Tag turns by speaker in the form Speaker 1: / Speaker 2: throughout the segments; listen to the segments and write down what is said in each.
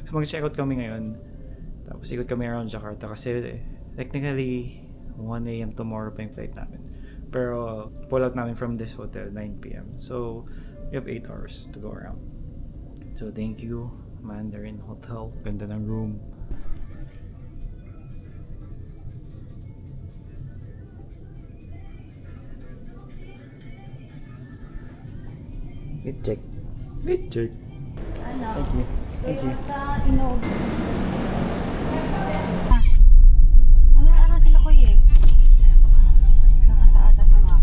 Speaker 1: So mag-check out kami ngayon. Tapos ikot kami around Jakarta kasi technically 1 a.m. tomorrow pa yung flight namin. Pero pull out namin from this hotel 9 p.m. So we have 8 hours to go around. So thank you Mandarin Hotel. Ganda ng room. Wait check. Wait check.
Speaker 2: Ano?
Speaker 1: Thank you. Thank you.
Speaker 2: Ano sila kuya eh? Nakanta-ata sa mga.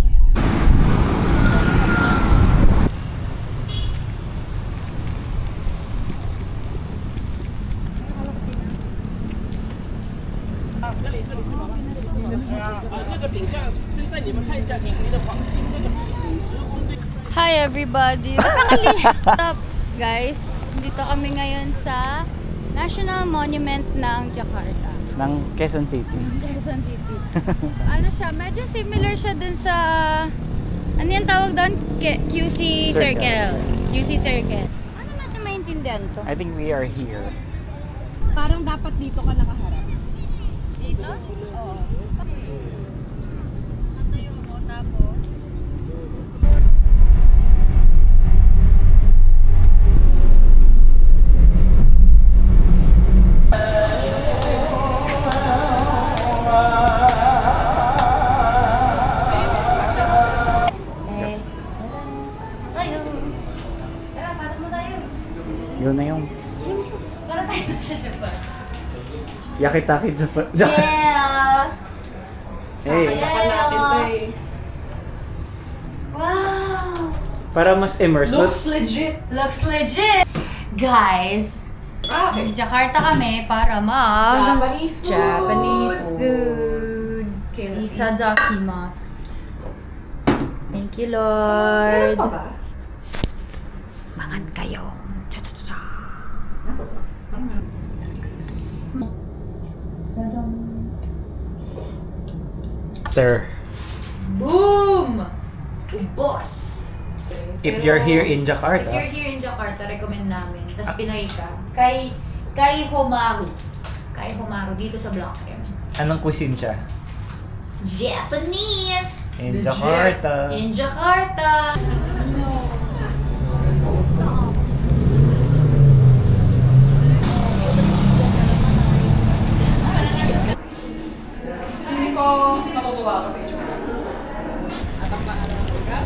Speaker 2: Hi everybody! What's up guys? Dito kami ngayon sa National Monument ng Jakarta.
Speaker 1: Ng Quezon City.
Speaker 2: Quezon City. Ano siya? Medyo similar siya dun sa... Ano yung tawag doon? QC Circle. QC Circle. Ano natin maintindihan to?
Speaker 1: I think we are here.
Speaker 3: Parang dapat dito ka nakaharap.
Speaker 2: Dito? Oo. Natayo ako tapos...
Speaker 1: Yun na yung
Speaker 2: Para tayo sa Japan.
Speaker 1: Yakitaki Japan.
Speaker 2: Yeah!
Speaker 1: Hey,
Speaker 3: Japan natin to eh.
Speaker 2: Wow!
Speaker 1: para mas immerse.
Speaker 3: Looks legit.
Speaker 2: Looks legit! Guys,
Speaker 3: Okay.
Speaker 2: Jakarta kami para mag...
Speaker 3: Japanese food.
Speaker 2: Japanese food.
Speaker 3: Okay, let's eat.
Speaker 2: Itadakimasu. Thank you,
Speaker 3: Meron
Speaker 2: Lord.
Speaker 3: pa ba?
Speaker 2: Mangan kayo. Cha-cha-cha.
Speaker 3: Meron pa ba? Parang meron.
Speaker 1: There.
Speaker 2: Boom! Ubos!
Speaker 1: If you're here in
Speaker 2: If you're
Speaker 1: Jakarta,
Speaker 2: here in Jakarta, recommend namin. Tapos Pinoy ka. Kay Homaru. Kay Homaru dito sa Block M.
Speaker 1: anong cuisine siya?
Speaker 2: Japanese!
Speaker 1: In
Speaker 3: Legit.
Speaker 1: Jakarta.
Speaker 2: In Jakarta!
Speaker 3: Hindi ko matutuwa kasi itsura. Atang na ano ka?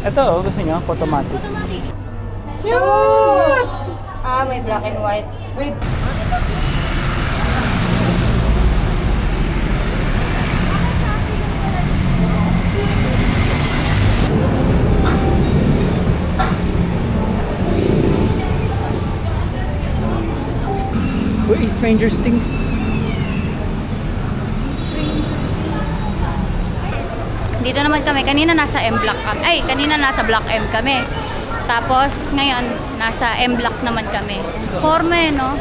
Speaker 1: Ito, gusto niyo? Photomatics.
Speaker 2: Cute! Ah, may black and white.
Speaker 3: Wait.
Speaker 1: Uy, Stranger Things.
Speaker 2: Dito naman kami. Kanina nasa M Block kami. Ay, kanina nasa Block M kami. Tapos, ngayon, nasa M Block naman kami. Forme, no?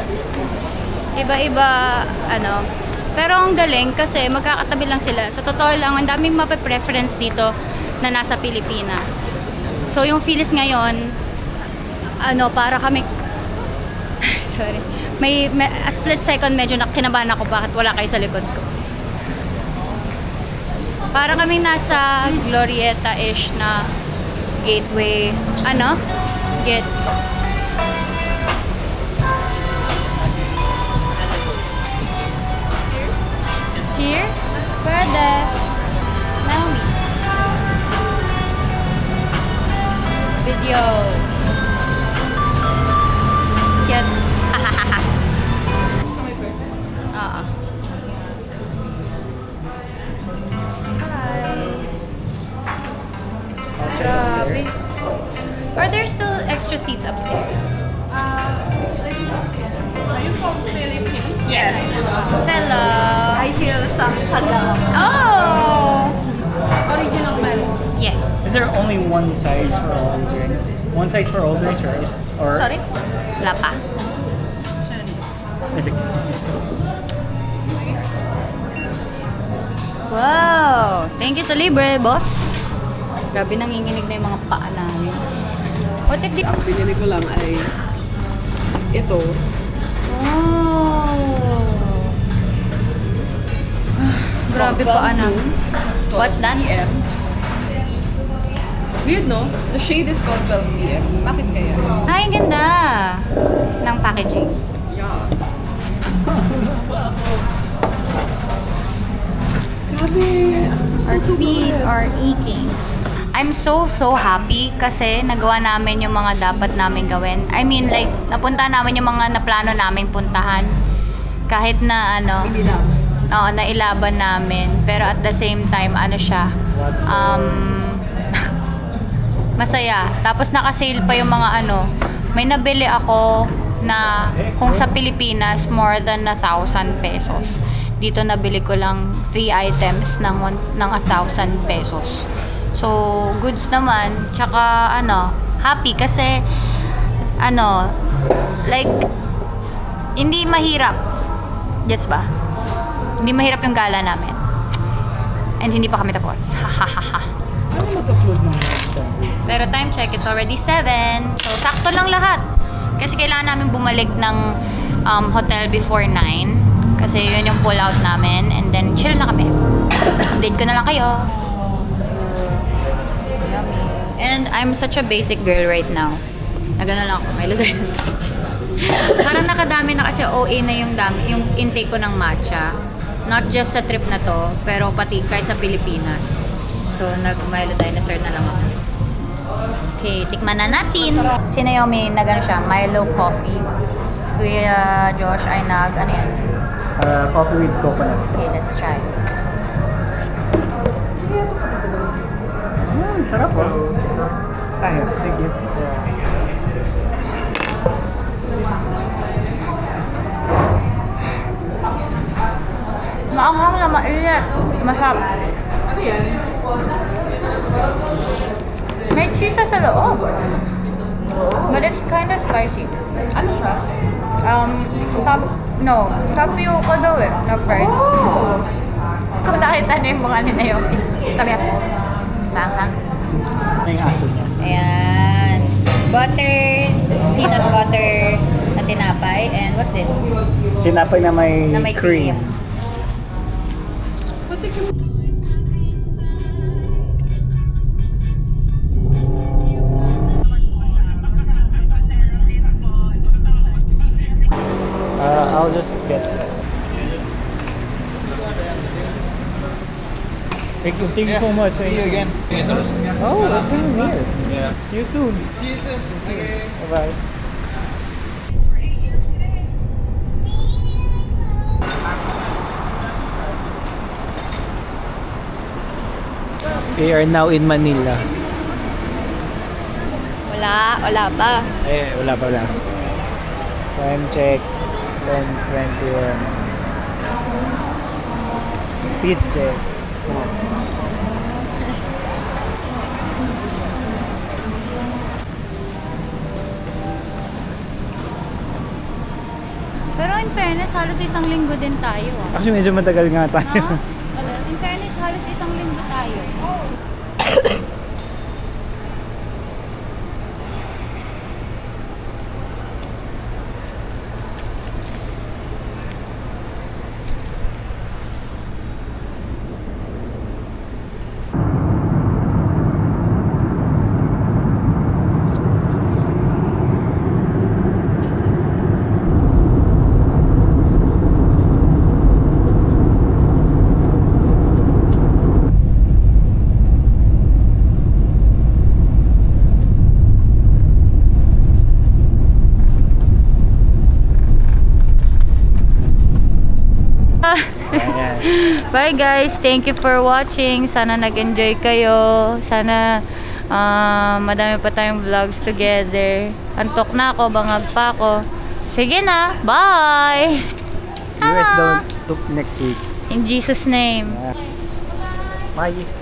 Speaker 2: Iba-iba, ano. Pero ang galing kasi magkakatabi lang sila. Sa totoo lang, ang daming mape-preference dito na nasa Pilipinas. So, yung Philippines ngayon, ano, para kami... Sorry. May a split second medyo kinabahan ako bakit wala kayo sa likod ko. Para kaming nasa Glorieta-ish na gateway, ano? Gets. Here? Pwede. Naomi. Video. Cute. Oo. Grabe. Are there still extra seats upstairs?
Speaker 3: Are you from Philippines?
Speaker 2: Yes. Hello.
Speaker 3: I hear some Tagalog.
Speaker 2: Oh.
Speaker 3: Original melon.
Speaker 2: Yes.
Speaker 1: Is there only one size for all drinks? One size for all place, right? Or
Speaker 2: Sorry? Wala pa.
Speaker 1: Is it-
Speaker 2: Wow! Thank you sa libre, boss. Grabe, nanginginig na yung mga paa namin. What if di...
Speaker 3: Ang binili ko lang ay ito.
Speaker 2: Oh! Grabe paa namin. What's that?
Speaker 3: PM. Weird, no? The shade is called 12 PM. Bakit kaya?
Speaker 2: Ay, ang ganda ng packaging.
Speaker 3: Yeah. Grabe.
Speaker 2: Our feet are aching. I'm so happy kasi nagawa namin yung mga dapat namin gawin. I mean, like, napunta namin yung mga naplano naming puntahan. Kahit na ano,
Speaker 3: Hindi lang.
Speaker 2: oo, nailaban namin. Pero at the same time, ano siya, masaya. Tapos naka-sale pa yung mga ano, may nabili ako na kung sa Pilipinas, more than 1,000 pesos. Dito nabili ko lang 3 items ng 1,000 pesos. So, goods naman. Tsaka, ano, happy kasi, ano, like, hindi mahirap. Gets ba? Hindi mahirap yung gala namin. And hindi pa kami tapos. Hahaha.
Speaker 1: Ano mag-upload ng next time?
Speaker 2: Pero time check, it's already 7. So, sakto lang lahat. Kasi kailangan namin bumalik ng hotel before 9. Kasi yun yung pull out namin. And then, chill na kami. Update ko na lang kayo. Yummy. And I'm such a basic girl right now. Nagano lang ako, Milo Dinosaur. Parang nakadami na kasi OA na yung intake ko ng matcha. Not just sa trip na to, pero pati kahit sa Pilipinas. So, nag-Milo Dinosaur na lang ako. Okay, tikman na natin. Si Naomi, nagano siya, Milo coffee. Kuya Josh ay ano yan?
Speaker 1: Coffee with coconut.
Speaker 2: Okay, let's try.
Speaker 1: Sarap po. Thank you.
Speaker 2: Maanghang na mainit. Masarap.
Speaker 3: Ano yan?
Speaker 2: May cheese sa loob. But it's kind of spicy.
Speaker 3: Ano siya?
Speaker 2: Tapioca daw eh, na fried.
Speaker 3: Oh!
Speaker 2: Kung nakita niyo yung mga ni Naomi. Sabi ako, manghang.
Speaker 1: Yung aso niya.
Speaker 2: Ayan. Buttered, peanut butter na tinapay. And what's this?
Speaker 1: Tinapay na
Speaker 2: Na may cream.
Speaker 1: I'll just get this. Thank you so much.
Speaker 4: See you again.
Speaker 1: Oh, it's in here.
Speaker 4: Yeah.
Speaker 1: See you soon.
Speaker 4: See you soon. Okay.
Speaker 1: Bye-bye. We are now in Manila.
Speaker 2: Wala pa.
Speaker 1: Wala pa wala. Time check. 10:21. Speed check.
Speaker 2: Pero in fairness, halos isang linggo din tayo.
Speaker 1: Actually, medyo matagal nga tayo.
Speaker 2: No? In fairness, halos isang linggo tayo.
Speaker 1: Ayan.
Speaker 2: Bye guys, thank you for watching. Sana nag-enjoy kayo. Sana madami pa tayong vlogs together. Antok na ako, bangag pa ako. Sige na, bye!
Speaker 1: US don't look next week.
Speaker 2: In Jesus' name.
Speaker 1: Bye.